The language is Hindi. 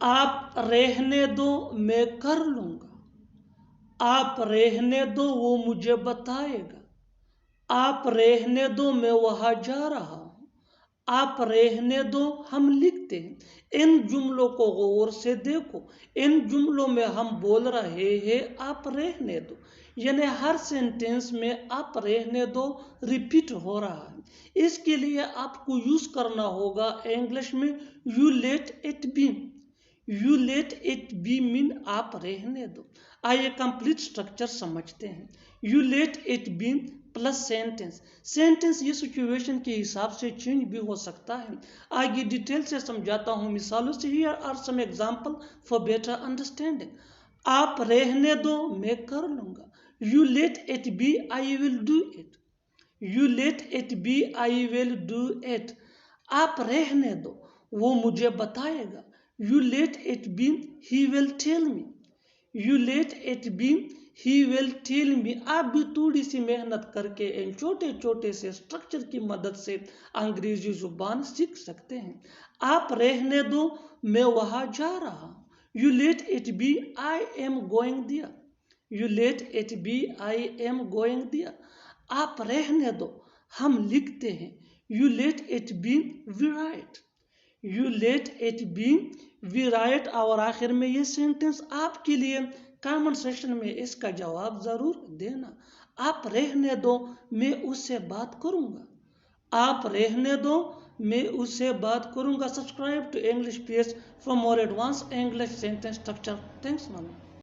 आप रहने दो, मैं कर लूँगा। आप रहने दो, वो मुझे बताएगा। आप रहने दो, मैं वहाँ जा रहा हूँ। आप रहने दो, हम लिखते हैं। इन जुमलों को गौर से देखो। इन जुमलों में हम बोल रहे हैं आप रहने दो, यानी हर सेंटेंस में आप रहने दो रिपीट हो रहा है। इसके लिए आपको यूज करना होगा इंग्लिश में you let it B. You let it B mean आप रहने दो। आइए कंप्लीट स्ट्रक्चर समझते हैं। You let it B plus sentence. Sentence ये सिचुएशन के हिसाब से चेंज भी हो सकता है। आगे डिटेल से समझाता हूँ मिसालों से। Here are some example for better understanding. आप रहने दो, मैं कर लूंगा। You let it be, I will do it. You let it be, I will do it. आप रहने दो, वो मुझे बताएगा। You let it be, he will tell me. You let it be, he will tell me. आप भी थोड़ी सी मेहनत करके इन छोटे छोटे से स्ट्रक्चर की मदद से अंग्रेजी जुबान सीख सकते हैं। आप रहने दो, मैं वहां जा रहा हूँ। You let it be, I am going there. You let it be, I am going there. आप रहने दो, हम लिखते हैं। You let it be, we write. You let it be, we write. और आखिर में ये सेंटेंस आपके लिए कमेंट सेक्शन में इसका जवाब जरूर देना। आप रहने दो, मैं उससे बात करूंगा। आप रहने दो, मैं उससे बात करूंगा। Subscribe to English page for more advance English sentence structure. Thanks मानो।